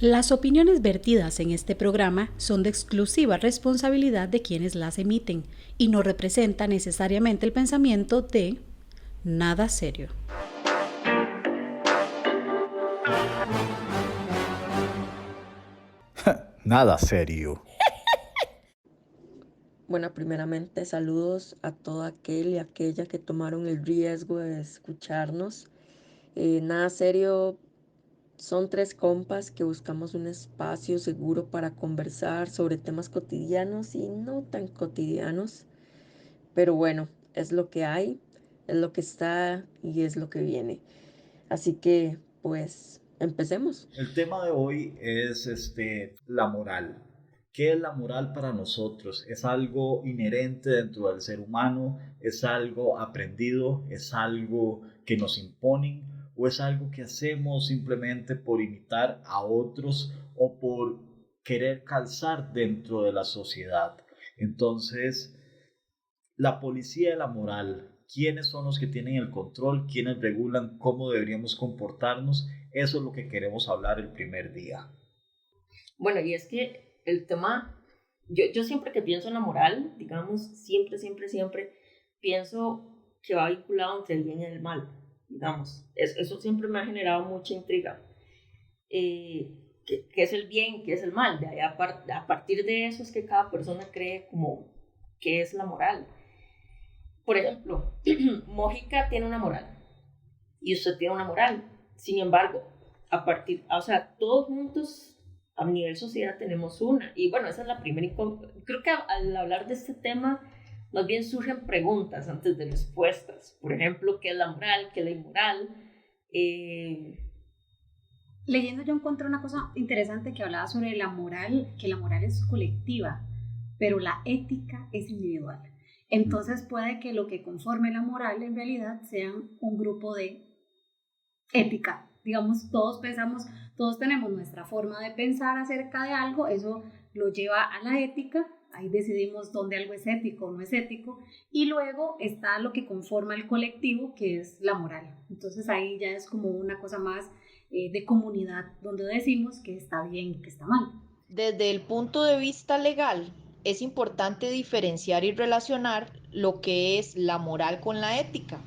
Las opiniones vertidas en este programa son de exclusiva responsabilidad de quienes las emiten y no representan necesariamente el pensamiento de Nada Serio. Nada serio. Bueno, primeramente saludos a todo aquel y aquella que tomaron el riesgo de escucharnos. Nada serio, son tres compas que buscamos un espacio seguro para conversar sobre temas cotidianos y no tan cotidianos. Pero bueno, es lo que hay, es lo que está y es lo que viene. Así que, pues, empecemos. El tema de hoy es la moral. ¿Qué es la moral para nosotros? ¿Es algo inherente dentro del ser humano? ¿Es algo aprendido? ¿Es algo que nos imponen? ¿O es algo que hacemos simplemente por imitar a otros o por querer calzar dentro de la sociedad? Entonces, la policía de la moral, quiénes son los que tienen el control, quiénes regulan cómo deberíamos comportarnos, eso es lo que queremos hablar el primer día. Bueno, y es que el tema, yo siempre que pienso en la moral, digamos, siempre pienso que va vinculado entre el bien y el mal, digamos. Eso siempre me ha generado mucha intriga. ¿Qué es el bien? ¿Qué es el mal? De ahí a partir de eso es que cada persona cree como qué es la moral. Por ejemplo, Mójica tiene una moral y usted tiene una moral. Sin embargo, o sea, todos juntos a nivel sociedad tenemos una. Y bueno, esa es la primera. Creo que al hablar de este tema, más bien surgen preguntas antes de respuestas. Por ejemplo, ¿qué es la moral? ¿Qué es la inmoral? Leyendo yo encontré una cosa interesante que hablaba sobre la moral, que la moral es colectiva, pero la ética es individual. Entonces puede que lo que conforme la moral en realidad sean un grupo de ética. Digamos, todos pensamos, todos tenemos nuestra forma de pensar acerca de algo, eso lo lleva a la ética, ahí decidimos dónde algo es ético o no es ético, y luego está lo que conforma el colectivo, que es la moral. Entonces ahí ya es como una cosa más de comunidad, donde decimos que está bien y que está mal. Desde el punto de vista legal, es importante diferenciar y relacionar lo que es la moral con la ética.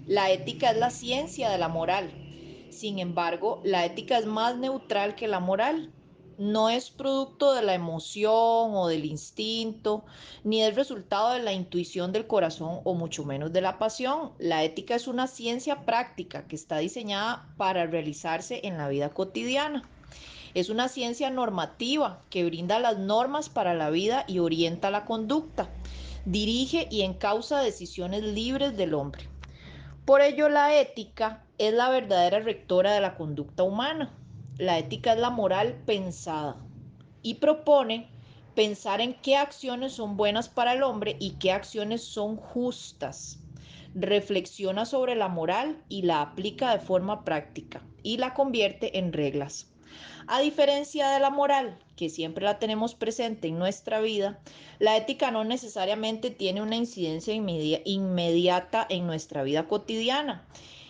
La ética es la ciencia de la moral. Sin embargo, la ética es más neutral que la moral. No es producto de la emoción o del instinto, ni es resultado de la intuición del corazón o mucho menos de la pasión. La ética es una ciencia práctica que está diseñada para realizarse en la vida cotidiana. Es una ciencia normativa que brinda las normas para la vida y orienta la conducta. Dirige y encausa decisiones libres del hombre. Por ello, la ética es la verdadera rectora de la conducta humana. La ética es la moral pensada y propone pensar en qué acciones son buenas para el hombre y qué acciones son justas. Reflexiona sobre la moral y la aplica de forma práctica y la convierte en reglas. A diferencia de la moral, que siempre la tenemos presente en nuestra vida, la ética no necesariamente tiene una incidencia inmediata en nuestra vida cotidiana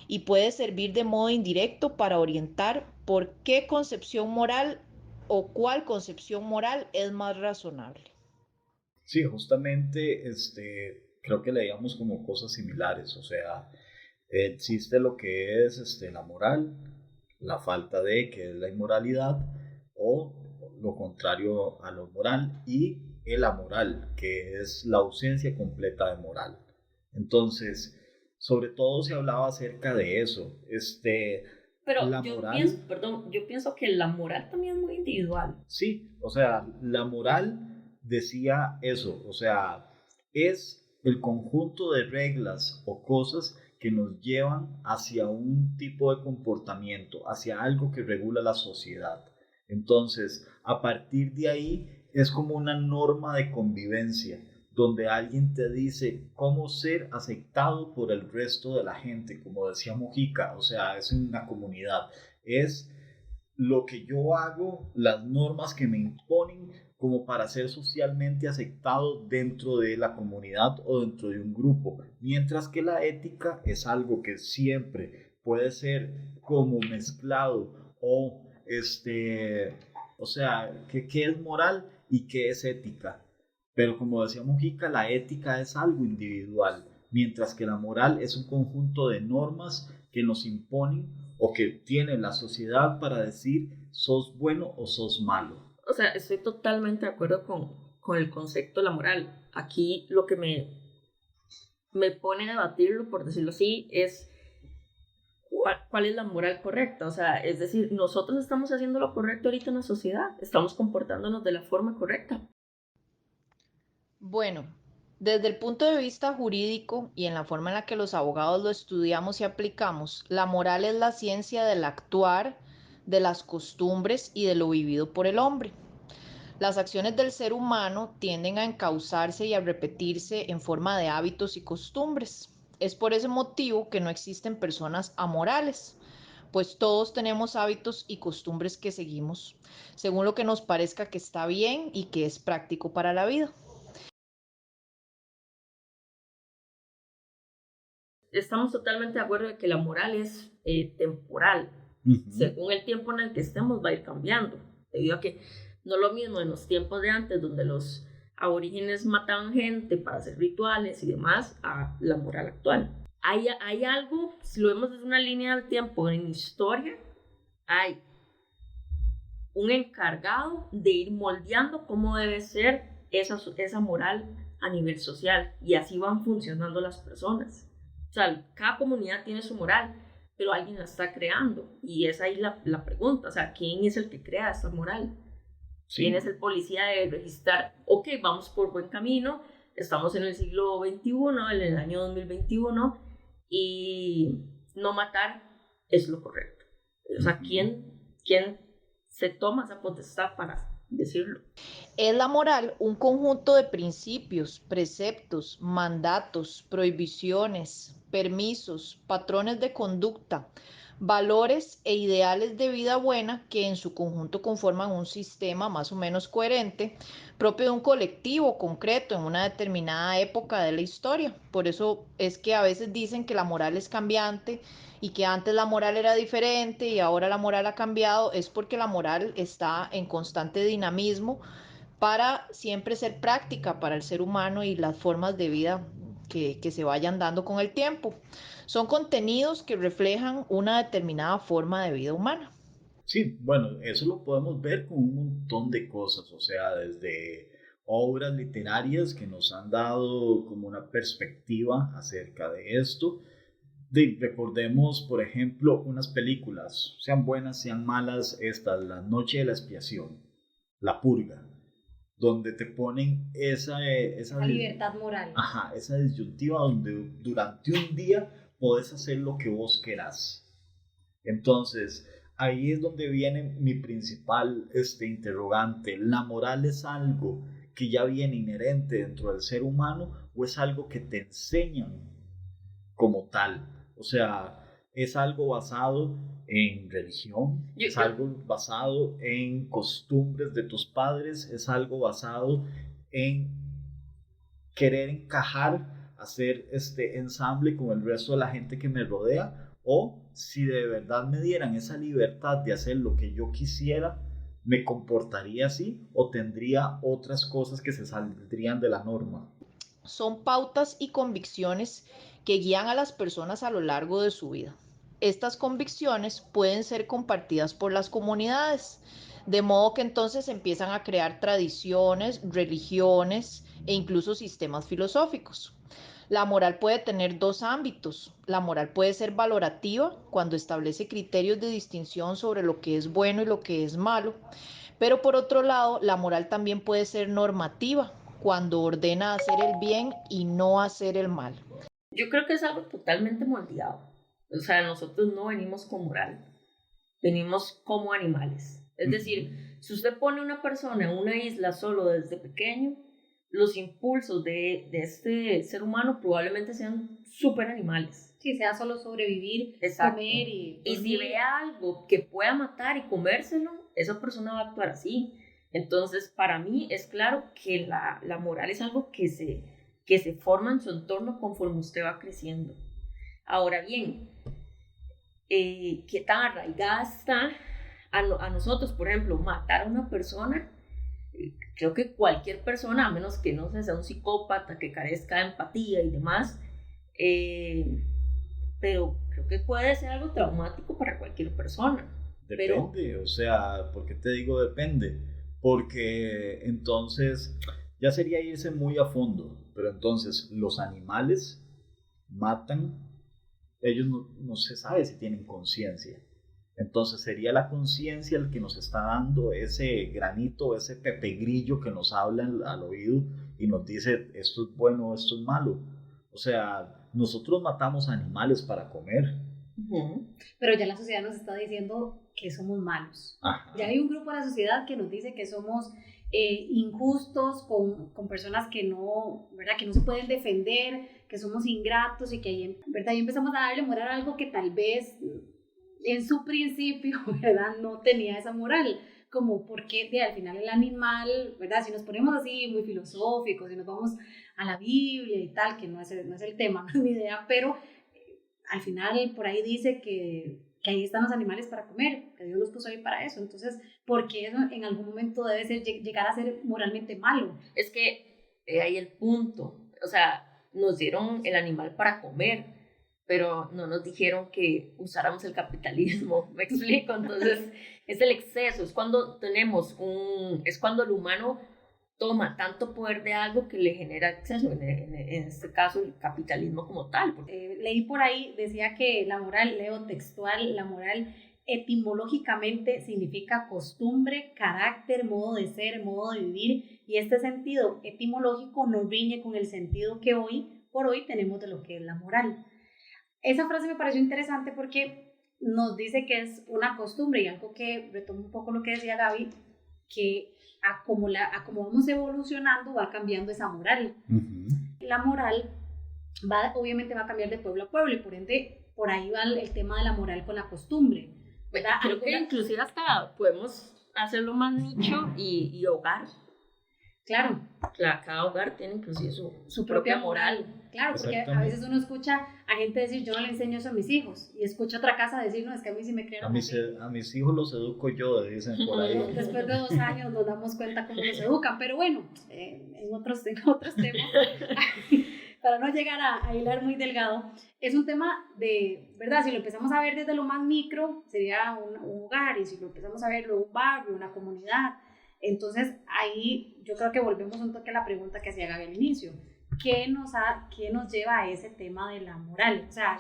y puede servir de modo indirecto para orientar por qué concepción moral o cuál concepción moral es más razonable. Sí, justamente creo que leíamos como cosas similares, o sea, existe lo que es la moral, la falta de, que es la inmoralidad, o lo contrario a lo moral, y el amoral, que es la ausencia completa de moral. Entonces, sobre todo se hablaba acerca de eso, Pero la moral. yo pienso que la moral también es muy individual. Sí, o sea, la moral decía eso, o sea, es el conjunto de reglas o cosas que nos llevan hacia un tipo de comportamiento, hacia algo que regula la sociedad. Entonces, a partir de ahí es como una norma de convivencia, donde alguien te dice cómo ser aceptado por el resto de la gente, como decía Mojica, o sea, es una comunidad, es lo que yo hago, las normas que me imponen como para ser socialmente aceptado dentro de la comunidad o dentro de un grupo, mientras que la ética es algo que siempre puede ser como mezclado o o sea, qué es moral y qué es ética. Pero como decía Mujica, la ética es algo individual, mientras que la moral es un conjunto de normas que nos imponen o que tiene la sociedad para decir sos bueno o sos malo. O sea, estoy totalmente de acuerdo con el concepto de la moral. Aquí lo que me pone a debatirlo, por decirlo así, es cuál es la moral correcta. O sea, es decir, nosotros estamos haciendo lo correcto ahorita en la sociedad, estamos comportándonos de la forma correcta. Bueno, desde el punto de vista jurídico y en la forma en la que los abogados lo estudiamos y aplicamos, la moral es la ciencia del actuar, de las costumbres y de lo vivido por el hombre. Las acciones del ser humano tienden a encauzarse y a repetirse en forma de hábitos y costumbres. Es por ese motivo que no existen personas amorales, pues todos tenemos hábitos y costumbres que seguimos, según lo que nos parezca que está bien y que es práctico para la vida. Estamos totalmente de acuerdo de que la moral es temporal. Según el tiempo en el que estemos va a ir cambiando, debido a que no es lo mismo en los tiempos de antes, donde los aborígenes mataban gente para hacer rituales y demás, a la moral actual. Hay algo, si lo vemos desde una línea del tiempo en historia, hay un encargado de ir moldeando cómo debe ser esa moral a nivel social, y así van funcionando las personas. O sea, cada comunidad tiene su moral, pero alguien la está creando, y es ahí la pregunta, o sea, ¿quién es el que crea esa moral? Sí. ¿Quién es el policía de registrar? Ok, vamos por buen camino, estamos en el siglo XXI, en el año 2021, y no matar es lo correcto. O sea, ¿quién se toma esa potestad para decirlo? Es la moral un conjunto de principios, preceptos, mandatos, prohibiciones, permisos, patrones de conducta, valores e ideales de vida buena que en su conjunto conforman un sistema más o menos coherente, propio de un colectivo concreto en una determinada época de la historia. Por eso es que a veces dicen que la moral es cambiante y que antes la moral era diferente y ahora la moral ha cambiado. Es porque la moral está en constante dinamismo para siempre ser práctica para el ser humano y las formas de vida que se vayan dando con el tiempo. Son contenidos que reflejan una determinada forma de vida humana. Sí, bueno, eso lo podemos ver con un montón de cosas, o sea, desde obras literarias que nos han dado como una perspectiva acerca de esto. Recordemos, por ejemplo, unas películas, sean buenas, sean malas, esta, La Noche de la Expiación, La Purga, donde te ponen esa libertad moral. Ajá, esa disyuntiva donde durante un día podés hacer lo que vos querás. Entonces, ahí es donde viene mi principal interrogante. ¿La moral es algo que ya viene inherente dentro del ser humano o es algo que te enseñan como tal? O sea, es algo basado en religión, es algo basado en costumbres de tus padres, es algo basado en querer encajar, hacer este ensamble con el resto de la gente que me rodea, o si de verdad me dieran esa libertad de hacer lo que yo quisiera, me comportaría así o tendría otras cosas que se saldrían de la norma. Son pautas y convicciones que guían a las personas a lo largo de su vida. Estas convicciones pueden ser compartidas por las comunidades, de modo que entonces empiezan a crear tradiciones, religiones e incluso sistemas filosóficos. La moral puede tener dos ámbitos. La moral puede ser valorativa, cuando establece criterios de distinción sobre lo que es bueno y lo que es malo. Pero por otro lado, la moral también puede ser normativa, cuando ordena hacer el bien y no hacer el mal. Yo creo que es algo totalmente moldeado. O sea, nosotros no venimos con moral, venimos como animales. Es decir, si usted pone a una persona en una isla solo desde pequeño, los impulsos de este ser humano probablemente sean súper animales. Sí, sea solo sobrevivir, exacto, comer y dormir. Y si ve algo que pueda matar y comérselo, esa persona va a actuar así. Entonces, para mí es claro que la moral es algo que se forma en su entorno conforme usted va creciendo. Ahora bien, ¿qué tan arraigada está? a nosotros, por ejemplo, matar a una persona, creo que cualquier persona, a menos que no sea un psicópata, que carezca de empatía y demás, pero creo que puede ser algo traumático para cualquier persona. Depende, o sea, ¿por qué te digo depende? Porque entonces ya sería irse muy a fondo, pero entonces los animales matan, ellos no se sabe si tienen conciencia. Entonces sería la conciencia el que nos está dando ese granito, ese pepegrillo que nos habla al oído y nos dice esto es bueno, esto es malo. O sea, nosotros matamos animales para comer. Pero ya la sociedad nos está diciendo que somos malos. Ajá. Ya hay un grupo de la sociedad que nos dice que somos injustos con personas que no, ¿verdad? Que no se pueden defender, que somos ingratos y que ahí, ¿verdad? Y empezamos a darle moral a algo que tal vez en su principio, ¿verdad? No tenía esa moral. Como porque al final el animal, ¿verdad? Si nos ponemos así muy filosóficos, si nos vamos a la Biblia y tal, que no es el tema, no es mi idea, pero al final por ahí dice que ahí están los animales para comer, que Dios los puso ahí para eso. Entonces, ¿por qué eso en algún momento debe ser, llegar a ser moralmente malo? Es que ahí el punto, o sea, nos dieron el animal para comer, pero no nos dijeron que usáramos el capitalismo, ¿me explico? Entonces, es el exceso, es cuando es cuando el humano toma tanto poder de algo que le genera exceso, en este caso el capitalismo como tal. Leí por ahí, decía que la moral, leo textual, la moral etimológicamente significa costumbre, carácter, modo de ser, modo de vivir, y este sentido etimológico no riñe con el sentido que hoy por hoy tenemos de lo que es la moral. Esa frase me pareció interesante porque nos dice que es una costumbre y algo que retomo un poco lo que decía Gaby, que a como vamos evolucionando va cambiando esa moral. La moral obviamente va a cambiar de pueblo a pueblo y por ende por ahí va el tema de la moral con la costumbre, ¿verdad? Creo que inclusive hasta podemos hacerlo más nicho y hogar. Claro. Cada hogar tiene inclusive su propia moral. Claro, porque a veces uno escucha a gente decir, yo no le enseño eso a mis hijos, y escucha otra casa decir, no, es que a mí sí me crearon así. A mis hijos los educo yo, dicen por ahí. Después de 2 años nos damos cuenta cómo los educan, pero bueno, en otros temas, para no llegar a hilar muy delgado, es un tema de, ¿verdad? Si lo empezamos a ver desde lo más micro, sería un hogar, y si lo empezamos a ver un barrio, una comunidad. Entonces ahí yo creo que volvemos un toque a la pregunta que hacía Gaby al inicio. ¿Qué nos lleva a ese tema de la moral? O sea,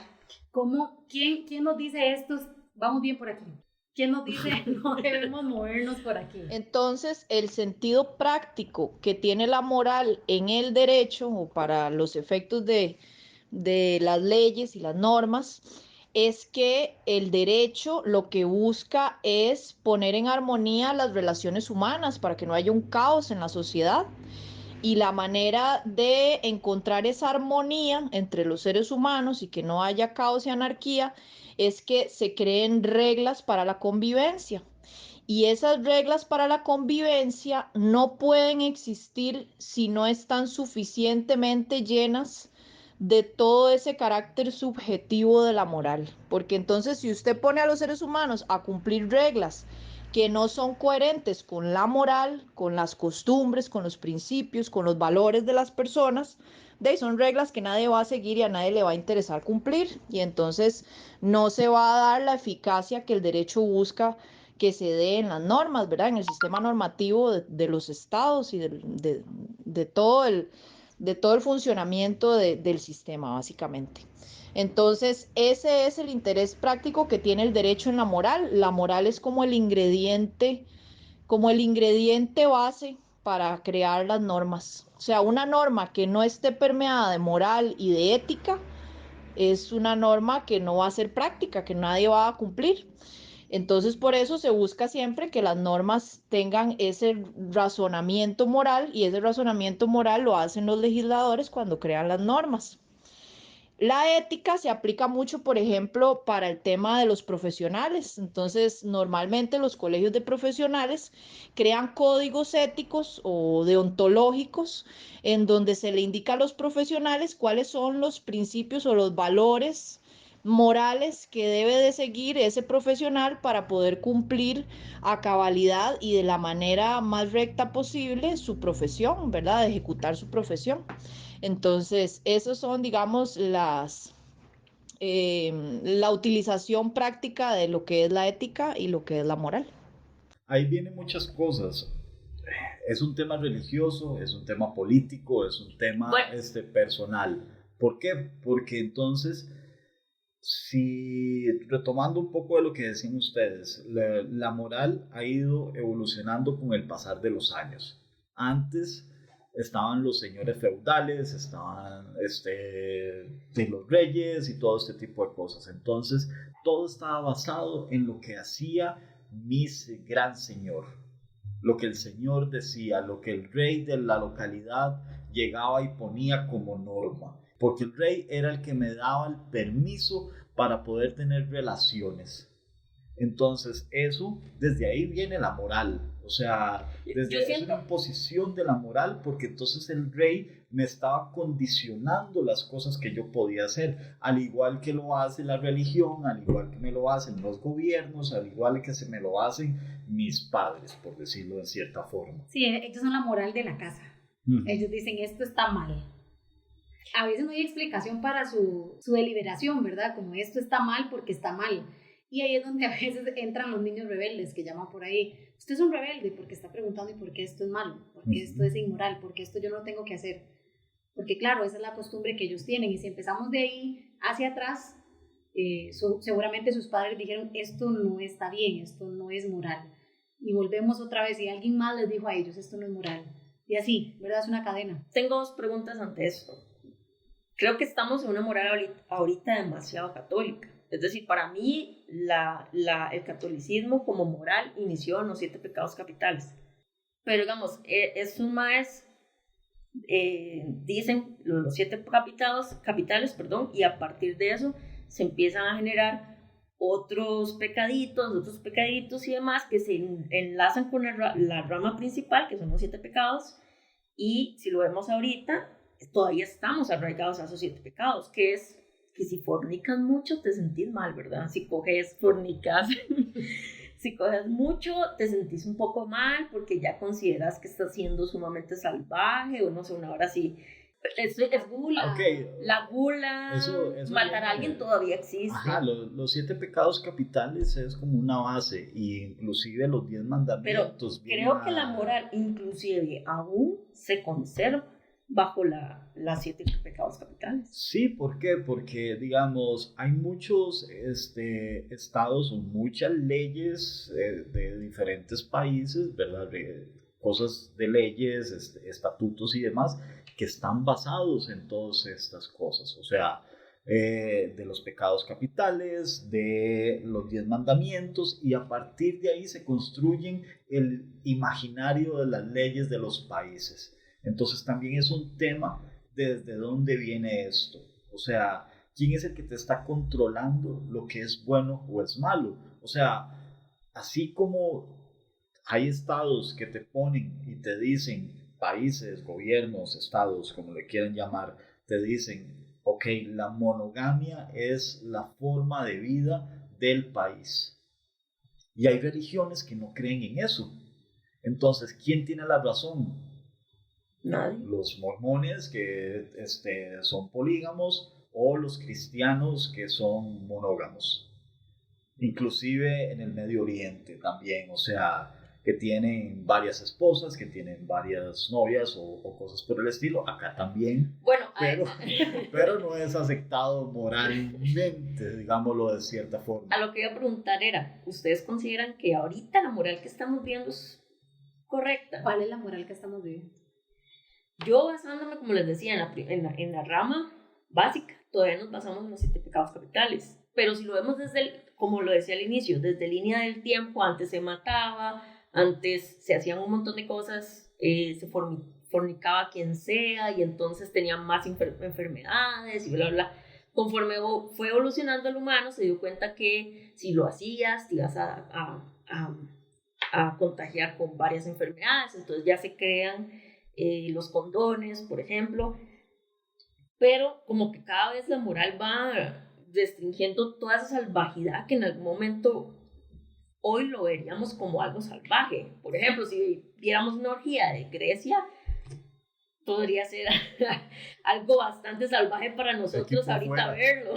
¿quién nos dice esto? Vamos bien por aquí. ¿Quién nos dice no debemos movernos por aquí? Entonces, el sentido práctico que tiene la moral en el derecho o para los efectos de las leyes y las normas es que el derecho lo que busca es poner en armonía las relaciones humanas para que no haya un caos en la sociedad. Y la manera de encontrar esa armonía entre los seres humanos y que no haya caos y anarquía es que se creen reglas para la convivencia. Y esas reglas para la convivencia no pueden existir si no están suficientemente llenas de todo ese carácter subjetivo de la moral. Porque entonces si usted pone a los seres humanos a cumplir reglas que no son coherentes con la moral, con las costumbres, con los principios, con los valores de las personas, son reglas que nadie va a seguir y a nadie le va a interesar cumplir. Y entonces no se va a dar la eficacia que el derecho busca que se dé en las normas, ¿verdad? En el sistema normativo de los estados y de todo el funcionamiento del sistema, básicamente. Entonces, ese es el interés práctico que tiene el derecho en la moral. La moral es como el ingrediente base para crear las normas. O sea, una norma que no esté permeada de moral y de ética es una norma que no va a ser práctica, que nadie va a cumplir. Entonces, por eso se busca siempre que las normas tengan ese razonamiento moral, y ese razonamiento moral lo hacen los legisladores cuando crean las normas. La ética se aplica mucho, por ejemplo, para el tema de los profesionales. Entonces, normalmente los colegios de profesionales crean códigos éticos o deontológicos en donde se le indica a los profesionales cuáles son los principios o los valores morales que debe de seguir ese profesional para poder cumplir a cabalidad y de la manera más recta posible su profesión, ¿verdad? De ejecutar su profesión. Entonces, esos son, digamos, la utilización práctica de lo que es la ética y lo que es la moral. Ahí vienen muchas cosas. Es un tema religioso, es un tema político, es un tema personal. ¿Por qué? Porque entonces, si retomando un poco de lo que decían ustedes, la moral ha ido evolucionando con el pasar de los años. Antes estaban los señores feudales, estaban de los reyes y todo este tipo de cosas. Entonces, todo estaba basado en lo que hacía mi gran señor, lo que el señor decía, lo que el rey de la localidad llegaba y ponía como norma, porque el rey era el que me daba el permiso para poder tener relaciones. Entonces eso, desde ahí viene la moral, o sea, es una imposición de la moral, porque entonces el rey me estaba condicionando las cosas que yo podía hacer, al igual que lo hace la religión, al igual que me lo hacen los gobiernos, al igual que se me lo hacen mis padres, por decirlo de cierta forma. Sí, ellos son la moral de la casa. Ellos dicen, esto está mal. A veces no hay explicación para su deliberación, ¿verdad? Como esto está mal porque está mal. Y ahí es donde a veces entran los niños rebeldes que llaman por ahí. Usted es un rebelde porque está preguntando ¿y por qué esto es malo? ¿Por qué esto es inmoral? ¿Por qué esto yo no tengo que hacer? Porque claro, esa es la costumbre que ellos tienen. Y si empezamos de ahí hacia atrás, seguramente sus padres dijeron, esto no está bien, esto no es moral. Y volvemos otra vez y alguien más les dijo a ellos, esto no es moral. Y así, ¿verdad? Es una cadena. Tengo dos preguntas ante esto. Creo que estamos en una moral ahorita demasiado católica. Es decir, para mí el catolicismo como moral inició en los 7 pecados capitales. Pero digamos, esos maes dicen los 7 capitales, y a partir de eso se empiezan a generar otros pecaditos y demás que se enlazan con la rama principal, que son los 7 pecados. Y si lo vemos ahorita, todavía estamos arraigados a esos 7 pecados, que es que si fornicas mucho te sentís mal, ¿verdad? Si fornicas, si coges mucho te sentís un poco mal porque ya consideras que estás siendo sumamente salvaje o no sé, una hora sí. Es gula. Okay. La gula, eso matar a alguien todavía existe. Ajá, los 7 pecados capitales es como una base, y inclusive los 10 mandamientos. Pero creo que la moral inclusive aún se conserva bajo las 7 pecados capitales. Sí, ¿por qué? Porque, digamos, hay muchos estados o muchas leyes de diferentes países, ¿verdad? Cosas de leyes, estatutos y demás, que están basados en todas estas cosas. O sea, de los pecados capitales, de los 10 mandamientos, y a partir de ahí se construyen el imaginario de las leyes de los países. Entonces también es un tema de desde dónde viene esto. O sea, ¿quién es el que te está controlando lo que es bueno o es malo? O sea, así como hay estados que te ponen y te dicen, países, gobiernos, estados, como le quieran llamar, te dicen, ok, la monogamia es la forma de vida del país. Y hay religiones que no creen en eso. Entonces, ¿quién tiene la razón? Nadie. Los mormones que son polígamos, o los cristianos que son monógamos. Inclusive en el Medio Oriente también, o sea, que tienen varias esposas, que tienen varias novias o cosas por el estilo. Acá también, bueno, pero no es aceptado moralmente, digámoslo de cierta forma. A lo que iba a preguntar era, ¿ustedes consideran que ahorita la moral que estamos viendo es correcta? ¿Cuál es la moral que estamos viendo? Yo, basándome, como les decía, en la rama básica, todavía nos basamos en los 7 pecados capitales. Pero si lo vemos como lo decía al inicio, desde línea del tiempo, antes se mataba, antes se hacían un montón de cosas, se fornicaba quien sea, y entonces tenían más enfermedades y bla, bla. Conforme fue evolucionando el humano, se dio cuenta que si lo hacías, te ibas a contagiar con varias enfermedades. Entonces ya se crean los condones, por ejemplo, pero como que cada vez la moral va restringiendo toda esa salvajidad que en algún momento hoy lo veríamos como algo salvaje. Por ejemplo, si viéramos una orgía de Grecia, podría ser algo bastante salvaje para nosotros ahorita verlo.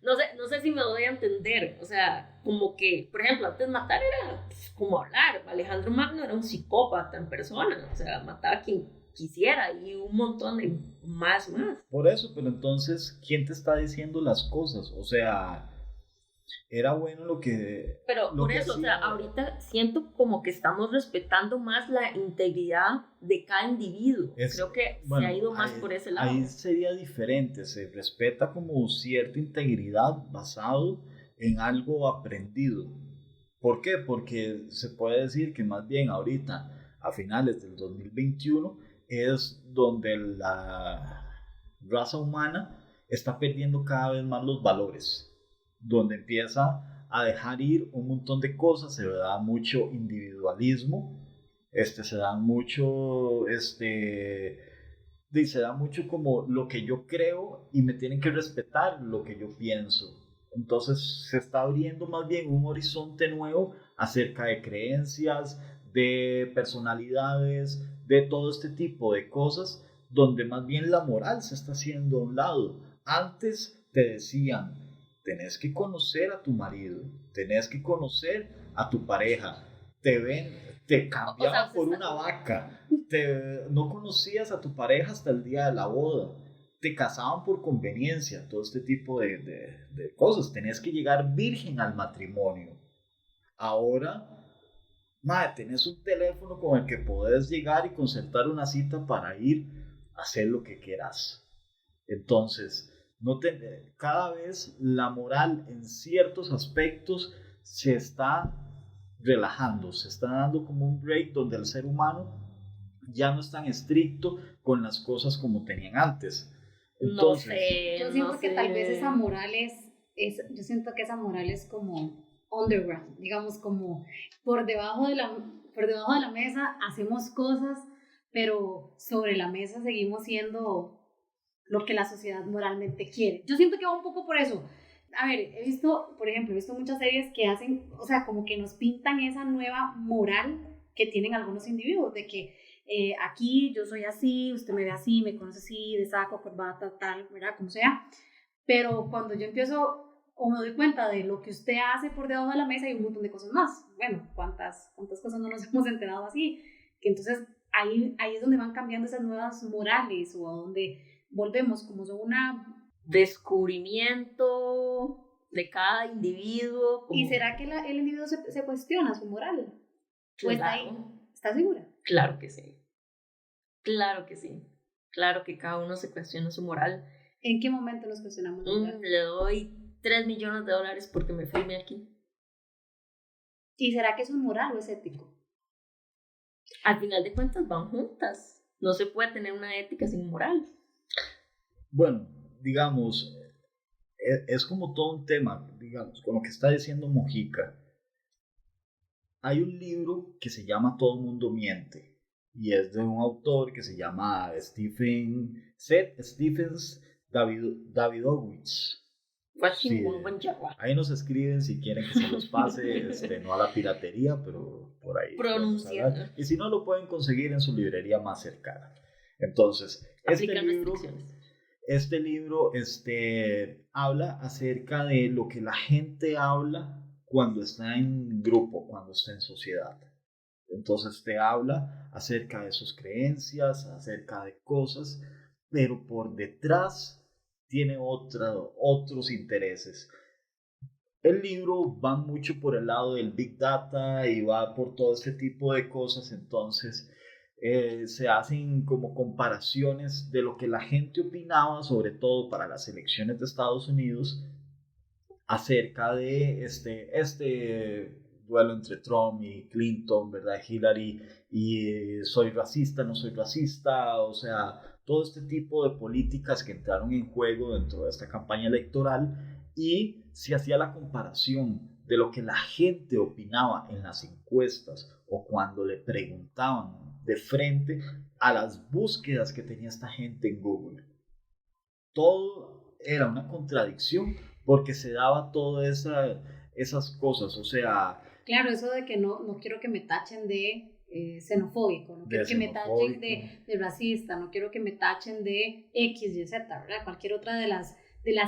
No sé si me doy a entender. O sea, como que, por ejemplo, antes matar era como hablar. Alejandro Magno era un psicópata en persona. O sea, mataba a quien quisiera y un montón de más. Por eso, pero entonces, ¿quién te está diciendo las cosas? O sea, era bueno lo que... Pero lo por que eso, hacía. o sea, ahorita siento como que estamos respetando más la integridad de cada individuo. Creo que se ha ido más por ese lado. Ahí sería diferente, se respeta como cierta integridad basado en algo aprendido. ¿Por qué? Porque se puede decir que más bien ahorita, a finales del 2021, es donde la raza humana está perdiendo cada vez más los valores, donde empieza a dejar ir un montón de cosas, se da mucho individualismo, se da mucho, se da mucho como lo que yo creo y me tienen que respetar lo que yo pienso. Entonces se está abriendo más bien un horizonte nuevo acerca de creencias, de personalidades, de todo este tipo de cosas, donde más bien la moral se está haciendo a un lado. Antes te decían, tenés que conocer a tu marido, tenés que conocer a tu pareja, te cambiaban por una vaca, no conocías a tu pareja hasta el día de la boda, te casaban por conveniencia, todo este tipo de cosas, tenés que llegar virgen al matrimonio. Ahora, tenés un teléfono con el que podés llegar y concertar una cita para ir a hacer lo que quieras. Entonces, cada vez la moral en ciertos aspectos se está relajando, se está dando como un break donde el ser humano ya no es tan estricto con las cosas como tenían antes. Entonces, no sé, yo siento que tal vez esa moral yo siento que esa moral es como underground, digamos, como por debajo de la mesa hacemos cosas, pero sobre la mesa seguimos siendo lo que la sociedad moralmente quiere. Yo siento que va un poco por eso. A ver, por ejemplo, he visto muchas series que hacen, o sea, como que nos pintan esa nueva moral que tienen algunos individuos, de que aquí yo soy así, usted me ve así, me conoce así, de saco, corbata, tal, ¿verdad? Como sea. Pero cuando yo empiezo o me doy cuenta de lo que usted hace por debajo de la mesa, hay un montón de cosas más. Bueno, ¿cuántas cosas no nos hemos enterado así? Que entonces ahí es donde van cambiando esas nuevas morales o a donde volvemos como son una descubrimiento de cada individuo. ¿Y será que el individuo se cuestiona su moral? ¿O está ahí? ¿Estás segura? Claro que sí. Claro que sí. Claro que cada uno se cuestiona su moral. ¿En qué momento nos cuestionamos la moral? Le doy $3 millones porque me firme aquí. ¿Y será que es un moral o es ético? Al final de cuentas van juntas. No se puede tener una ética sin moral. Bueno, digamos, es como todo un tema, digamos, con lo que está diciendo Mojica. Hay un libro que se llama Todo el mundo miente y es de un autor que se llama Seth Stephens Davidowitz. Sí, ahí nos escriben si quieren que se los pase, no a la piratería, pero por ahí. Pronunciar. Y si no, lo pueden conseguir en su librería más cercana. Entonces, este libro habla acerca de lo que la gente habla cuando está en grupo, cuando está en sociedad. Entonces te habla acerca de sus creencias, acerca de cosas, pero por detrás tiene otros intereses. El libro va mucho por el lado del Big Data y va por todo este tipo de cosas, entonces se hacen como comparaciones de lo que la gente opinaba, sobre todo para las elecciones de Estados Unidos, acerca de este duelo entre Trump y Clinton, ¿verdad? Hillary, y soy racista, no soy racista, o sea, todo este tipo de políticas que entraron en juego dentro de esta campaña electoral, y se hacía la comparación de lo que la gente opinaba en las encuestas o cuando le preguntaban de frente a las búsquedas que tenía esta gente en Google. Todo era una contradicción porque se daba todas esas cosas, o sea... Claro, eso de que no quiero que me tachen de xenofóbico, no quiero que me tachen de racista, no quiero que me tachen de X, Y, Z, ¿verdad? Cualquier otra de las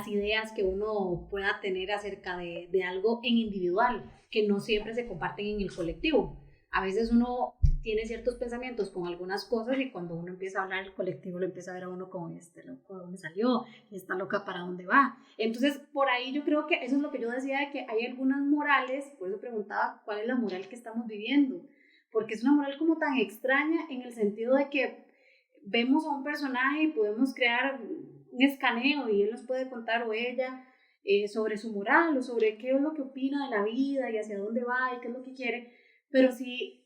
ideas que uno pueda tener acerca de algo en individual, que no siempre se comparten en el colectivo. A veces uno tiene ciertos pensamientos con algunas cosas y cuando uno empieza a hablar, el colectivo lo empieza a ver a uno como loco, ¿de dónde salió? Esta loca, ¿para dónde va? Entonces, por ahí yo creo que eso es lo que yo decía, de que hay algunas morales, por eso preguntaba cuál es la moral que estamos viviendo, porque es una moral como tan extraña en el sentido de que vemos a un personaje y podemos crear un escaneo y él nos puede contar o ella sobre su moral o sobre qué es lo que opina de la vida y hacia dónde va y qué es lo que quiere, pero si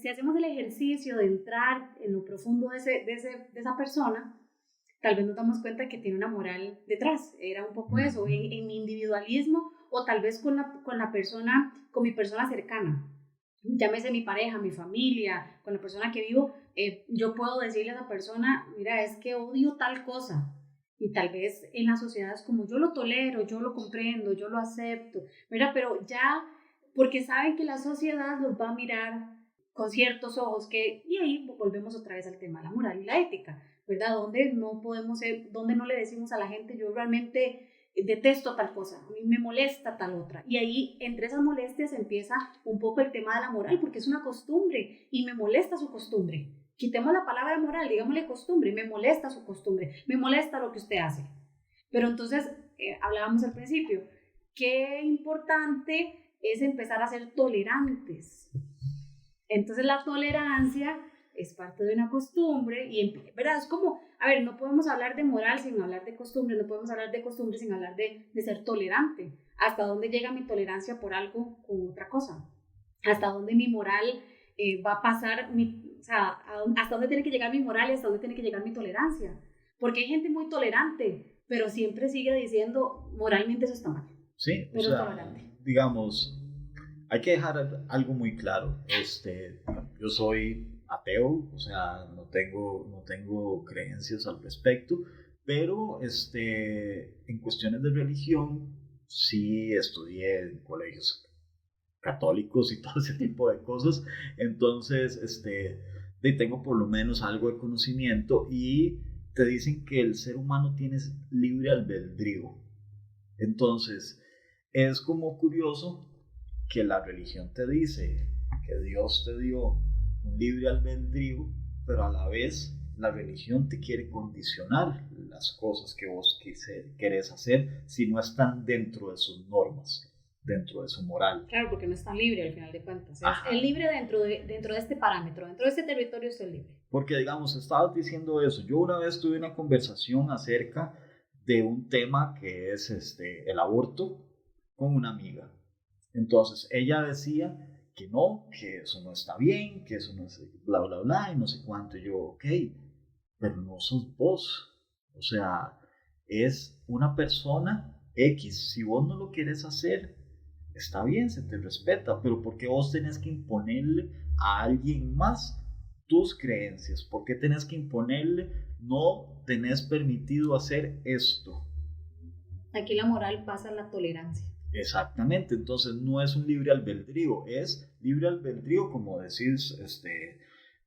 hacemos el ejercicio de entrar en lo profundo de esa persona, tal vez nos damos cuenta que tiene una moral detrás. Era un poco eso, en mi individualismo o tal vez con mi persona cercana. Llámese mi pareja, mi familia, con la persona que vivo, yo puedo decirle a esa persona, mira, es que odio tal cosa. Y tal vez en la sociedad es como, yo lo tolero, yo lo comprendo, yo lo acepto. Mira, pero ya... porque saben que la sociedad los va a mirar con ciertos ojos, y ahí volvemos otra vez al tema de la moral y la ética, ¿verdad? Donde no le decimos a la gente, yo realmente detesto tal cosa, a mí me molesta tal otra, y ahí entre esas molestias empieza un poco el tema de la moral, porque es una costumbre, y me molesta su costumbre. Quitemos la palabra moral, digámosle costumbre, me molesta su costumbre, me molesta lo que usted hace. Pero entonces, hablábamos al principio, qué importante es empezar a ser tolerantes. Entonces la tolerancia es parte de una costumbre y, ¿verdad? Es como, a ver, no podemos hablar de moral sin hablar de costumbre, no podemos hablar de costumbre sin hablar de ser tolerante. ¿Hasta dónde llega mi tolerancia por algo con otra cosa? ¿Hasta dónde mi moral va a pasar, hasta dónde tiene que llegar mi moral y hasta dónde tiene que llegar mi tolerancia? Porque hay gente muy tolerante, pero siempre sigue diciendo, moralmente eso está mal. Sí, pero es tolerante. Digamos, hay que dejar algo muy claro. Yo soy ateo, o sea, no tengo creencias al respecto, pero en cuestiones de religión sí estudié en colegios católicos y todo ese tipo de cosas. Entonces, tengo por lo menos algo de conocimiento y te dicen que el ser humano tiene libre albedrío. Entonces, es como curioso que la religión te dice que Dios te dio un libre albedrío, pero a la vez la religión te quiere condicionar las cosas que vos querés hacer si no están dentro de sus normas, dentro de su moral. Claro, porque no es tan libre al final de cuentas. Es libre dentro de este parámetro, dentro de este territorio es libre. Porque, digamos, estabas diciendo eso. Yo una vez tuve una conversación acerca de un tema que es el aborto con una amiga. Entonces ella decía que no, que eso no está bien, que eso no es bla bla bla y no sé cuánto. Yo, ok, pero no sos vos, o sea, es una persona X. Si vos no lo quieres hacer, está bien, se te respeta, pero ¿por qué vos tenés que imponerle a alguien más tus creencias? ¿Por qué tenés que imponerle, no tenés permitido hacer esto? Aquí la moral pasa a la tolerancia. Exactamente, entonces no es un libre albedrío, es libre albedrío, como decís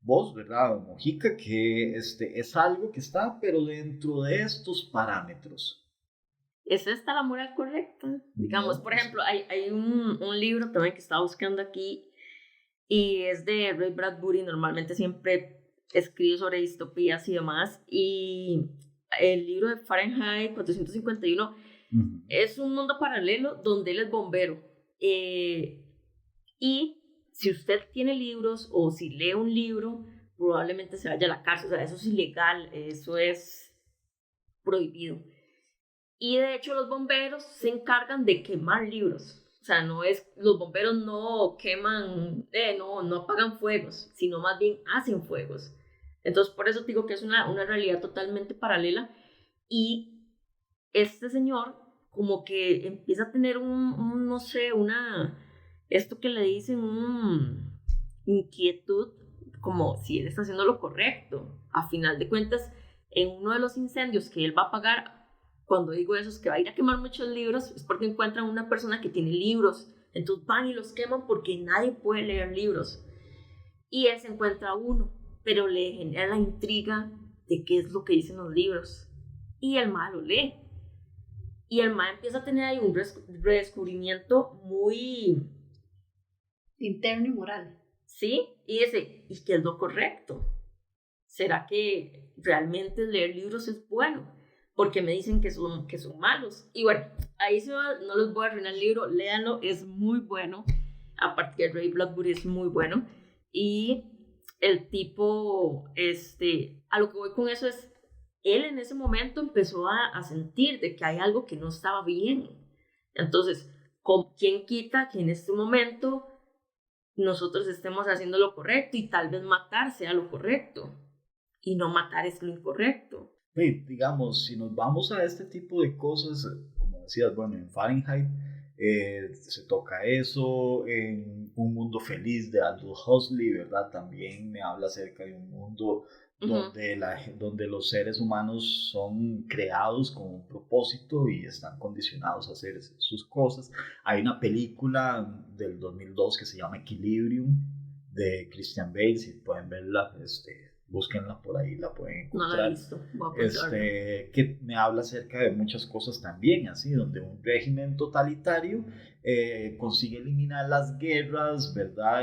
vos, ¿verdad, Mojica? Que es algo que está, pero dentro de estos parámetros. ¿Es esta la moral correcta? Digamos, por ejemplo, hay un libro también que estaba buscando aquí y es de Ray Bradbury, normalmente siempre escribe sobre distopías y demás, y el libro de Fahrenheit 451 es un mundo paralelo donde él es bombero. Y si usted tiene libros o si lee un libro, probablemente se vaya a la cárcel. O sea, eso es ilegal, eso es prohibido. Y de hecho los bomberos se encargan de quemar libros. O sea, los bomberos no queman, no apagan fuegos, sino más bien hacen fuegos. Entonces por eso digo que es una realidad totalmente paralela. Y este señor como que empieza a tener esto que le dicen, inquietud, como si él está haciendo lo correcto. A final de cuentas, en uno de los incendios que él va a apagar, cuando digo eso es que va a ir a quemar muchos libros, es porque encuentran una persona que tiene libros, entonces van y los queman porque nadie puede leer libros. Y él se encuentra uno, pero le genera la intriga de qué es lo que dicen los libros. Y el mae lo lee. Y el mae empieza a tener ahí un redescubrimiento muy interno y moral. ¿Sí? Y dice, ¿y qué es lo correcto? ¿Será que realmente leer libros es bueno? Porque me dicen que son malos. Y bueno, ahí se va, no les voy a arruinar el libro, léanlo, es muy bueno. Aparte que Ray Bradbury es muy bueno. Y el tipo, a lo que voy con eso es, él en ese momento empezó a sentir de que hay algo que no estaba bien. Entonces, ¿quién quita que en este momento nosotros estemos haciendo lo correcto y tal vez matar sea lo correcto? Y no matar es lo incorrecto. Sí, digamos, si nos vamos a este tipo de cosas, como decías, bueno, en Fahrenheit se toca eso, en Un Mundo Feliz de Aldous Huxley, ¿verdad? También me habla acerca de un mundo donde los seres humanos son creados con un propósito y están condicionados a hacer sus cosas. Hay una película del 2002 que se llama Equilibrium de Christian Bale, si pueden verla, búsquenla por ahí, la pueden encontrar. No la he visto. Que me habla acerca de muchas cosas también, así, donde un régimen totalitario consigue eliminar las guerras, ¿verdad?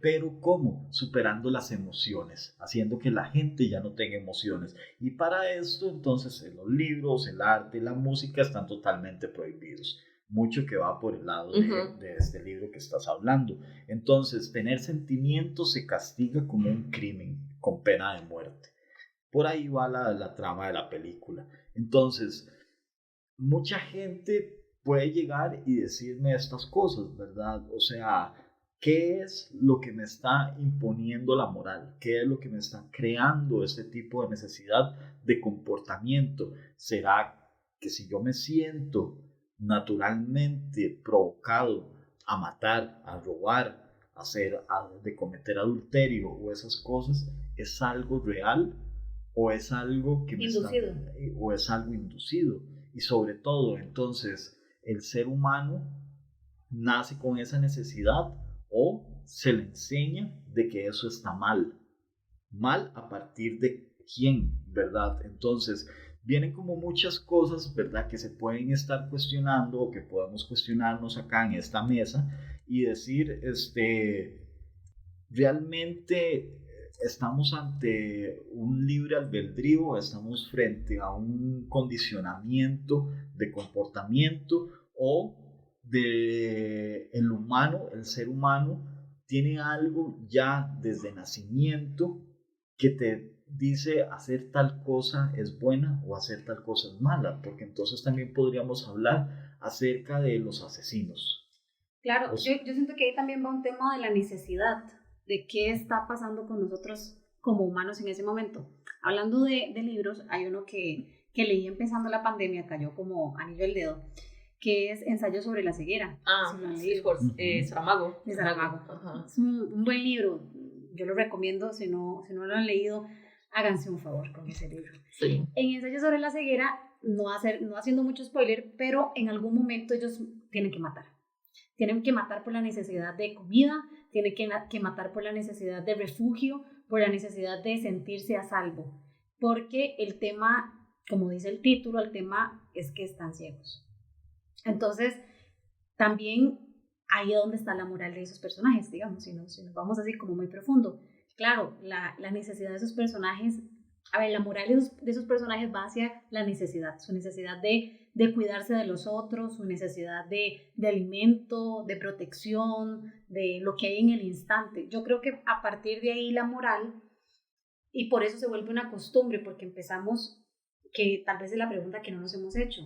Pero ¿cómo? Superando las emociones, haciendo que la gente ya no tenga emociones. Y para esto, entonces, los libros, el arte, la música están totalmente prohibidos. Mucho que va por el lado de este libro que estás hablando. Entonces, tener sentimientos se castiga como un crimen, con pena de muerte. Por ahí va la trama de la película. Entonces, mucha gente puede llegar y decirme estas cosas, ¿verdad? O sea, ¿qué es lo que me está imponiendo la moral? ¿Qué es lo que me está creando este tipo de necesidad de comportamiento? ¿Será que si yo me siento naturalmente provocado a matar, a robar, de cometer adulterio o esas cosas, es algo real o es algo que o es algo inducido? Y sobre todo, entonces, el ser humano nace con esa necesidad o se le enseña de que eso está mal a partir de quién, ¿verdad? Entonces vienen como muchas cosas, ¿verdad?, que se pueden estar cuestionando o que podemos cuestionarnos acá en esta mesa y decir, realmente estamos ante un libre albedrío, estamos frente a un condicionamiento de comportamiento o el humano, el ser humano tiene algo ya desde nacimiento que te dice hacer tal cosa es buena o hacer tal cosa es mala, porque entonces también podríamos hablar acerca de los asesinos. Claro, yo siento que ahí también va un tema de la necesidad, de qué está pasando con nosotros como humanos en ese momento. Hablando de libros, hay uno que leí empezando la pandemia, cayó como anillo al dedo, que es Ensayo sobre la ceguera. Saramago. Es un buen libro, yo lo recomiendo, si no lo han leído, háganse un favor con ese libro. Sí. En Ensayo sobre la ceguera, no haciendo mucho spoiler, pero en algún momento ellos tienen que matar. Tienen que matar por la necesidad de comida, tienen que matar por la necesidad de refugio, por la necesidad de sentirse a salvo. Porque el tema, como dice el título, el tema es que están ciegos. Entonces, también ahí es donde está la moral de esos personajes, digamos, si nos vamos así como muy profundo. Claro, la necesidad de esos personajes, la moral de esos personajes va hacia la necesidad, su necesidad de cuidarse de los otros, su necesidad de alimento, de protección, de lo que hay en el instante. Yo creo que a partir de ahí la moral, y por eso se vuelve una costumbre, porque empezamos, que tal vez es la pregunta que no nos hemos hecho,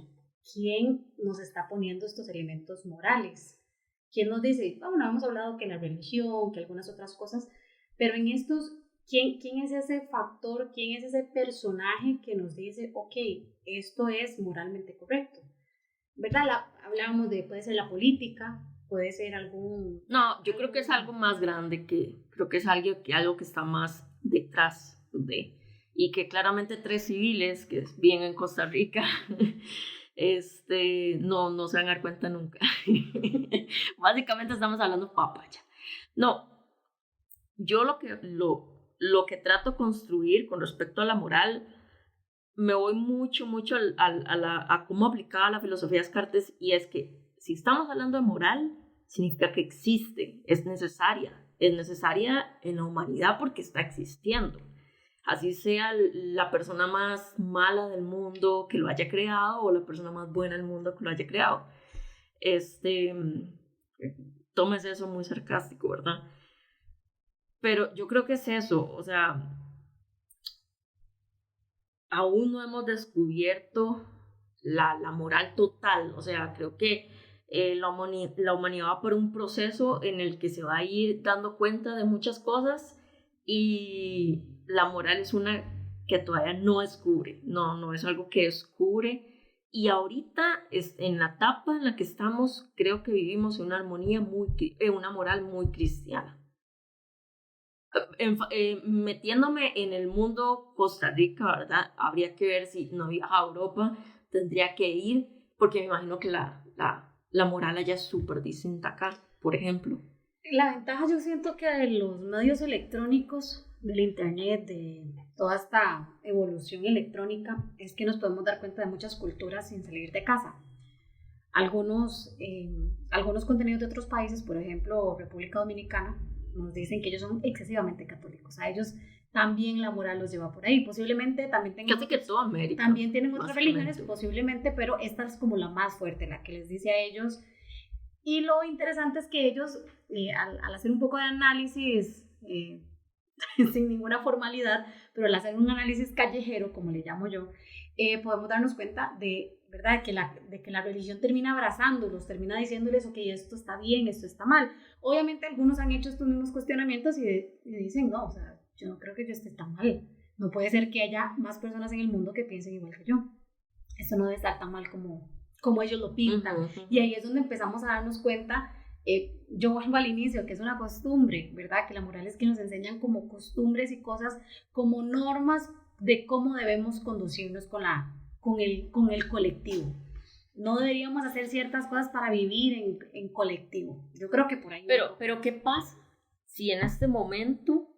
¿quién nos está poniendo estos elementos morales? ¿Quién nos dice? Bueno, hemos hablado que la religión, que algunas otras cosas, pero en estos, ¿quién es ese factor, quién es ese personaje que nos dice, ok, esto es moralmente correcto? ¿Verdad? Hablábamos de, puede ser la política, puede ser algún... No, yo creo que es algo más grande, creo que es algo que está más detrás de, y que claramente tres civiles que viven en Costa Rica no se van a dar cuenta nunca. Básicamente estamos hablando papaya. No, yo lo que trato de construir con respecto a la moral, me voy mucho a cómo aplicaba la filosofía de Descartes, y es que si estamos hablando de moral, significa que existe, es necesaria en la humanidad porque está existiendo. Así sea la persona más mala del mundo que lo haya creado o la persona más buena del mundo que lo haya creado. Tómese eso muy sarcástico, ¿verdad? Pero yo creo que es eso, o sea, aún no hemos descubierto la moral total. O sea, creo que la humanidad va por un proceso en el que se va a ir dando cuenta de muchas cosas, y la moral es una que todavía no descubre, no es algo que descubre, y ahorita en la etapa en la que estamos, creo que vivimos en una armonía una moral muy cristiana. Metiéndome en el mundo Costa Rica, ¿verdad? Habría que ver si no viaja a Europa, tendría que ir, porque me imagino que la moral allá es súper distinta acá, por ejemplo. La ventaja, yo siento que de los medios electrónicos, del internet, de toda esta evolución electrónica, es que nos podemos dar cuenta de muchas culturas sin salir de casa. Algunos contenidos de otros países, por ejemplo República Dominicana, nos dicen que ellos son excesivamente católicos. A ellos también la moral los lleva por ahí. Posiblemente también tengan... Casi que toda América. También tienen otras religiones, posiblemente, pero esta es como la más fuerte, la que les dice a ellos. Y lo interesante es que ellos, al hacer un poco de análisis, sin ninguna formalidad, pero al hacer un análisis callejero, como le llamo yo, podemos darnos cuenta de, ¿verdad?, de que la religión termina abrazándolos, termina diciéndoles, ok, esto está bien, esto está mal. Obviamente algunos han hecho estos mismos cuestionamientos y dicen, no, o sea, yo no creo que yo esté tan mal. No puede ser que haya más personas en el mundo que piensen igual que yo. Esto no debe estar tan mal como ellos lo pintan. Uh-huh. Y ahí es donde empezamos a darnos cuenta, yo vuelvo al inicio, que es una costumbre, ¿verdad? Que la moral es que nos enseñan como costumbres y cosas, como normas de cómo debemos conducirnos con el colectivo. No deberíamos hacer ciertas cosas para vivir en colectivo. Yo creo que por ahí... Pero ¿qué pasa si en este momento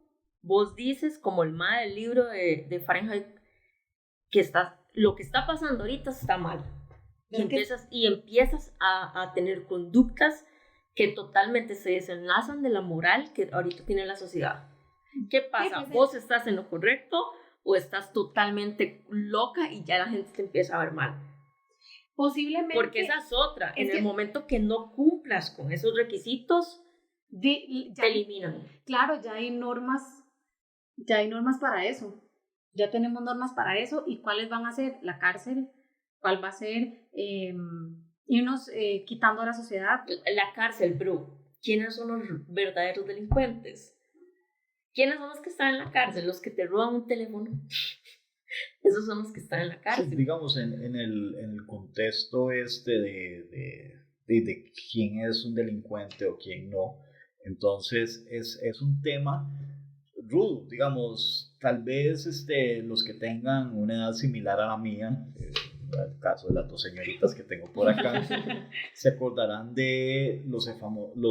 vos dices, como el ma del libro de Fahrenheit, que lo que está pasando ahorita está mal? Y empiezas a tener conductas que totalmente se desenlazan de la moral que ahorita tiene la sociedad. ¿Qué pasa? ¿Vos estás en lo correcto o estás totalmente loca y ya la gente te empieza a ver mal? Posiblemente. Porque esa es otra. En el momento que no cumplas con esos requisitos, te eliminan. Claro, ya hay normas para eso. Ya tenemos normas para eso. ¿Y cuáles van a ser? La cárcel. ¿Cuál va a ser? Irnos quitando a la sociedad. La cárcel, bro. ¿Quiénes son los verdaderos delincuentes? ¿Quiénes son los que están en la cárcel? Los que te roban un teléfono. Esos son los que están en la cárcel. Sí, digamos, en el contexto de quién es un delincuente o quién no. Entonces, es un tema rudo. Digamos, tal vez los que tengan una edad similar a la mía, el caso de las dos señoritas que tengo por acá, se acordarán de los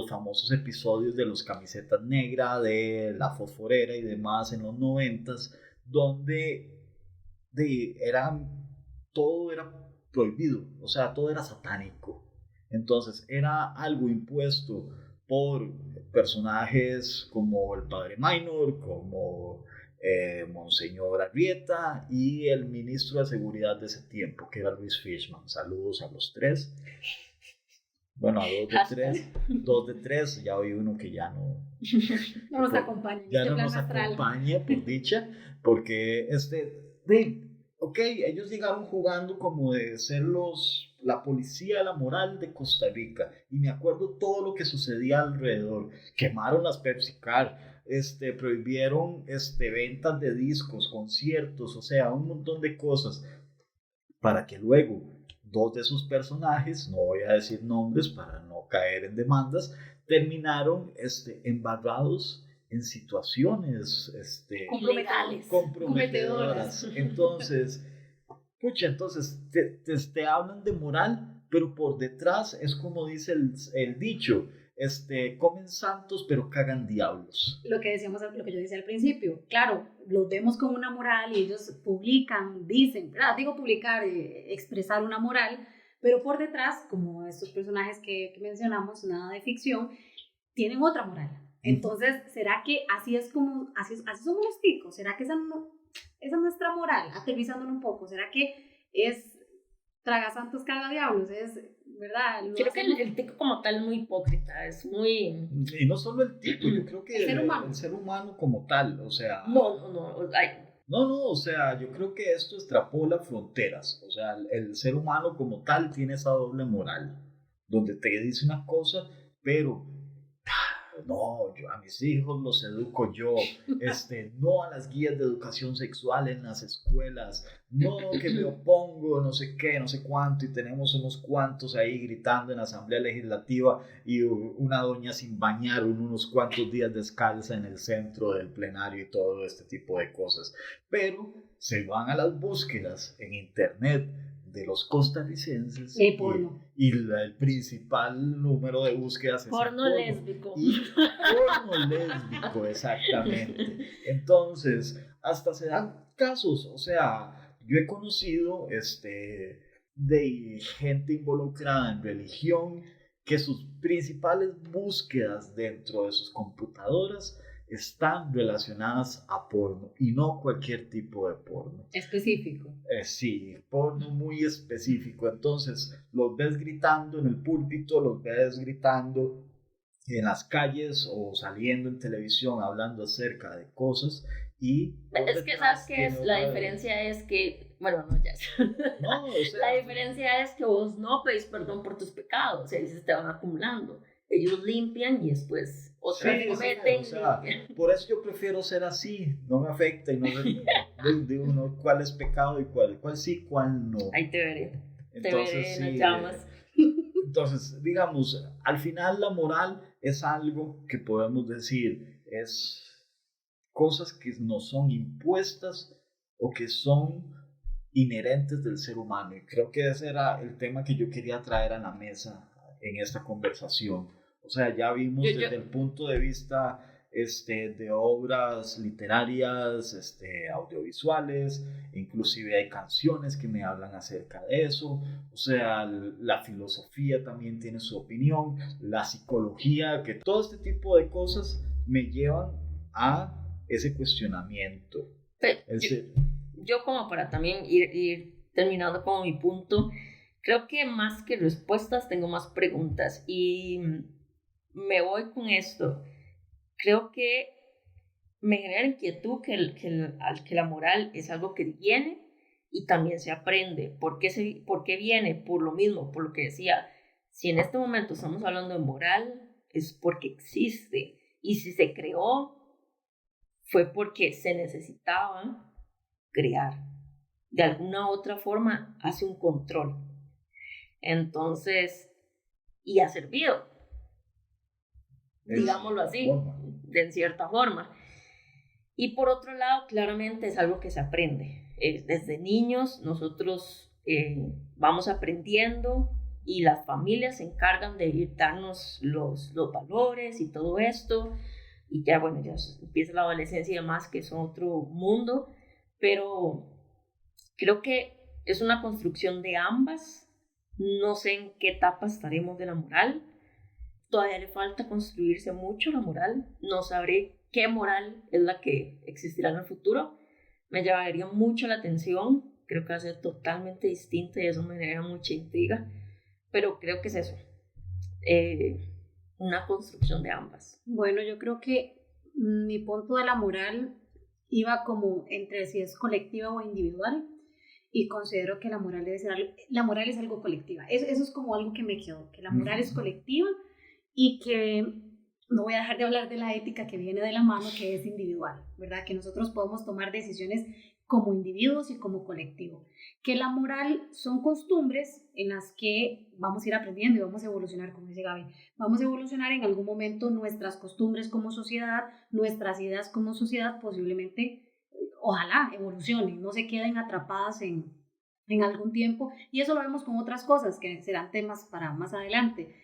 famosos episodios de los camisetas negras, de la fosforera y demás en los 90s, donde todo era prohibido, o sea, todo era satánico. Entonces era algo impuesto por personajes como el padre Minor, como Monseñor Arrieta y el ministro de seguridad de ese tiempo, que era Luis Fishman. Saludos a los tres. Bueno, a dos de tres, ya hoy uno que ya no nos acompaña. Ya no nos acompaña, por dicha, porque ok, ellos llegaron jugando como de ser la policía de la moral de Costa Rica, y me acuerdo todo lo que sucedía alrededor. Quemaron las Pepsi Car, prohibieron ventas de discos, conciertos, o sea, un montón de cosas, para que luego dos de sus personajes, no voy a decir nombres para no caer en demandas, terminaron embarrados en situaciones ilegales, comprometedoras. Entonces, pucha, entonces te hablan de moral, pero por detrás es como dice el dicho, comen santos pero cagan diablos. Lo que yo decía al principio, claro, los vemos con una moral y ellos publican, dicen, ¿verdad? Digo publicar, expresar una moral, pero por detrás, como estos personajes que mencionamos, nada de ficción, tienen otra moral. Entonces, ¿será que así somos los ticos? ¿Será que esa es nuestra moral? Aterrizándolo un poco, ¿será que es traga santos, caga diablos? Es, ¿verdad? Creo que el tico como tal es muy hipócrita, es muy... Y no solo el tico, yo creo que el ser humano como tal, o sea... No, No, o sea, yo creo que esto extrapola fronteras, o sea, el ser humano como tal tiene esa doble moral, donde te dice una cosa, pero no, yo a mis hijos los educo yo, no a las guías de educación sexual en las escuelas, no que me opongo, no sé qué, no sé cuánto, y tenemos unos cuantos ahí gritando en la Asamblea Legislativa y una doña sin bañar, unos cuantos días descalza en el centro del plenario y todo este tipo de cosas, pero se van a las búsquedas en internet de los costarricenses y el principal número de búsquedas es porno lésbico. Porno lésbico, exactamente. Entonces, hasta se dan casos, o sea, yo he conocido de gente involucrada en religión que sus principales búsquedas dentro de sus computadoras están relacionadas a porno y no cualquier tipo de porno. Específico. Sí, porno muy específico. Entonces, los ves gritando en el púlpito, los ves gritando en las calles o saliendo en televisión hablando acerca de cosas y... Es que, ¿sabes qué es? La diferencia es que... Bueno, no, ya. No, o sea, la diferencia es que vos no pedís perdón por tus pecados, o sea, se te van acumulando. Ellos limpian y después otra vez cometen. O sea, por eso yo prefiero ser así, no me afecta y no digo no, cuál es pecado y cuál sí, cuál no. Ahí te veré. Entonces, te veré en las sí, llamas. Entonces, digamos, al final la moral es algo que podemos decir, es cosas que nos son impuestas o que son inherentes del ser humano. Y creo que ese era el tema que yo quería traer a la mesa en esta conversación. O sea, ya vimos desde el punto de vista de obras literarias, audiovisuales, inclusive hay canciones que me hablan acerca de eso. O sea, la filosofía también tiene su opinión, la psicología, que todo este tipo de cosas me llevan a ese cuestionamiento. Yo como para también ir terminando como mi punto, creo que más que respuestas tengo más preguntas y me voy con esto. Creo que me genera inquietud que la moral es algo que viene y también se aprende. ¿Por qué viene? Por lo mismo, por lo que decía. Si en este momento estamos hablando de moral, es porque existe. Y si se creó, fue porque se necesitaba crear. De alguna u otra forma, hace un control. Entonces, y ha servido, digámoslo así, de cierta forma. Y por otro lado, claramente es algo que se aprende. Desde niños nosotros vamos aprendiendo y las familias se encargan de darnos los valores y todo esto. Y ya, bueno, ya empieza la adolescencia y demás, que es otro mundo. Pero creo que es una construcción de ambas. No sé en qué etapa estaremos de la moral. Todavía le falta construirse mucho la moral. No sabré qué moral es la que existirá en el futuro. Me llamaría mucho la atención. Creo que va a ser totalmente distinta y eso me genera mucha intriga. Pero creo que es eso. Una construcción de ambas. Bueno, yo creo que mi punto de la moral iba como entre si es colectiva o individual. Y considero que la moral debe ser la moral es algo colectiva. Eso es como algo que me quedó, que la moral es colectiva y que no voy a dejar de hablar de la ética que viene de la mano, que es individual, ¿verdad? Que nosotros podemos tomar decisiones como individuos y como colectivo. Que la moral son costumbres en las que vamos a ir aprendiendo y vamos a evolucionar, como dice Gaby. Vamos a evolucionar en algún momento nuestras costumbres como sociedad, nuestras ideas como sociedad, posiblemente, ojalá evolucionen, no se queden atrapadas en en algún tiempo, y eso lo vemos con otras cosas que serán temas para más adelante,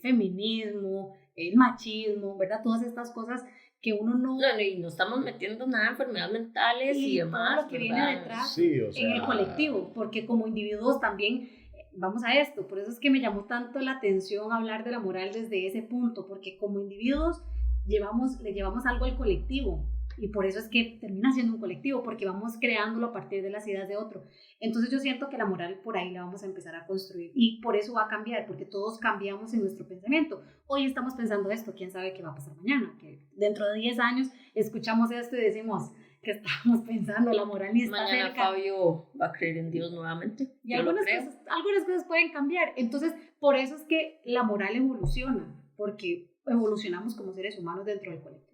feminismo, el machismo, ¿verdad? Todas estas cosas que uno no... Y no estamos metiendo nada de enfermedades mentales y demás. Todo lo que viene detrás Sí, o sea, en el colectivo, porque como individuos también, vamos a esto, por eso es que me llamó tanto la atención hablar de la moral desde ese punto, porque como individuos le llevamos algo al colectivo, y por eso es que termina siendo un colectivo, porque vamos creándolo a partir de las ideas de otro. Entonces yo siento que la moral por ahí la vamos a empezar a construir, y por eso va a cambiar, porque todos cambiamos en nuestro pensamiento. Hoy estamos pensando esto, quién sabe qué va a pasar mañana, que dentro de 10 años escuchamos esto y decimos que estábamos pensando, la moral ni está mañana cerca. Fabio va a creer en Dios nuevamente. Y algunas cosas pueden cambiar. Entonces, por eso es que la moral evoluciona, porque evolucionamos como seres humanos dentro del colectivo.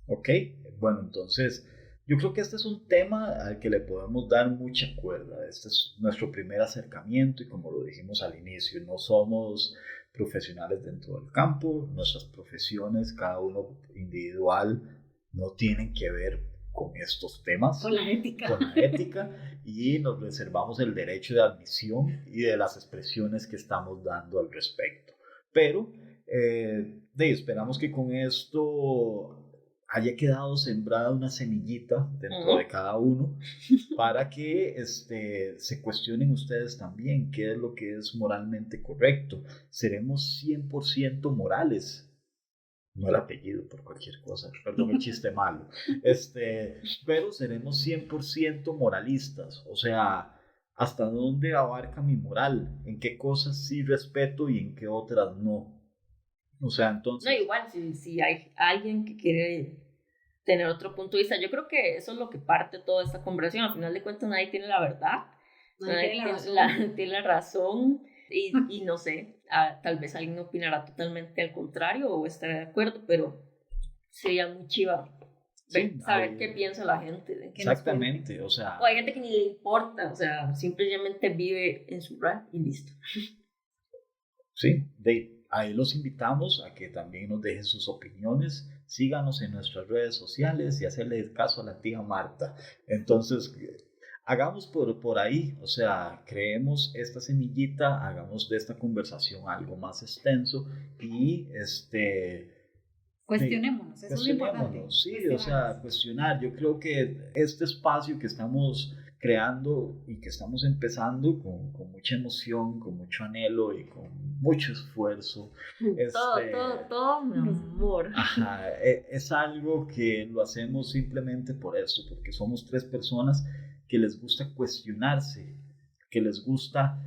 Ok, bueno, entonces yo creo que este es un tema al que le podemos dar mucha cuerda. Este es nuestro primer acercamiento y como lo dijimos al inicio, no somos profesionales dentro del campo, nuestras profesiones, cada uno individual, no tienen que ver con estos temas, con la ética, y nos reservamos el derecho de admisión y de las expresiones que estamos dando al respecto. Pero esperamos que con esto haya quedado sembrada una semillita dentro de cada uno para que se cuestionen ustedes también qué es lo que es moralmente correcto. ¿Seremos 100% morales? No el apellido por cualquier cosa, perdón el chiste malo, pero seremos 100% moralistas, o sea, ¿hasta dónde abarca mi moral? ¿En qué cosas sí respeto y en qué otras no? O sea, entonces... No, igual, si hay alguien que quiere tener otro punto de vista, yo creo que eso es lo que parte toda esta conversación. Al final de cuentas nadie tiene la verdad, nadie tiene la razón y no sé, tal vez alguien opinará totalmente al contrario o estará de acuerdo, pero sería muy chiva saber qué piensa la gente. Exactamente, o sea... O hay gente que ni le importa, o sea, simplemente vive en su rap y listo. Sí, ahí los invitamos a que también nos dejen sus opiniones, síganos en nuestras redes sociales y hacerle caso a la tía Marta. Entonces, hagamos por ahí, o sea, creemos esta semillita, hagamos de esta conversación algo más extenso y cuestionémonos, eso es lo importante. Sí, o sea, cuestionar. Yo creo que este espacio que estamos creando y que estamos empezando con mucha emoción, con mucho anhelo y con mucho esfuerzo. Todo, mi amor. Ajá, es algo que lo hacemos simplemente por eso, porque somos 3 personas que les gusta cuestionarse, que les gusta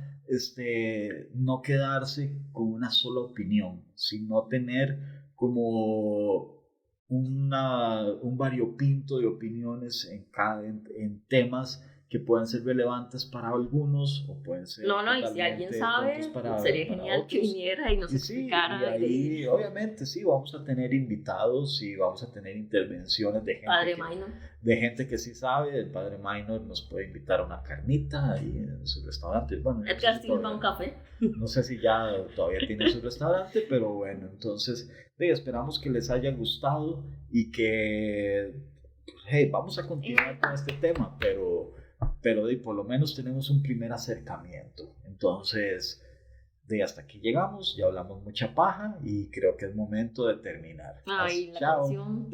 no quedarse con una sola opinión, sino tener como un variopinto de opiniones en temas que pueden ser relevantes para algunos o pueden ser y si alguien sabe, sería genial otros. Que viniera y nos explicara. Y ahí, obviamente, sí, vamos a tener invitados y vamos a tener intervenciones de gente que sí sabe. El Padre Minor nos puede invitar a una carnita ahí en su restaurante. Bueno, Edgar Silva, un café. No sé si ya todavía tiene su restaurante, pero bueno, entonces esperamos que les haya gustado y que vamos a continuar con este tema, pero por lo menos tenemos un primer acercamiento. Entonces, hasta aquí llegamos, ya hablamos mucha paja y creo que es momento de terminar. Ay, la Chao. canción.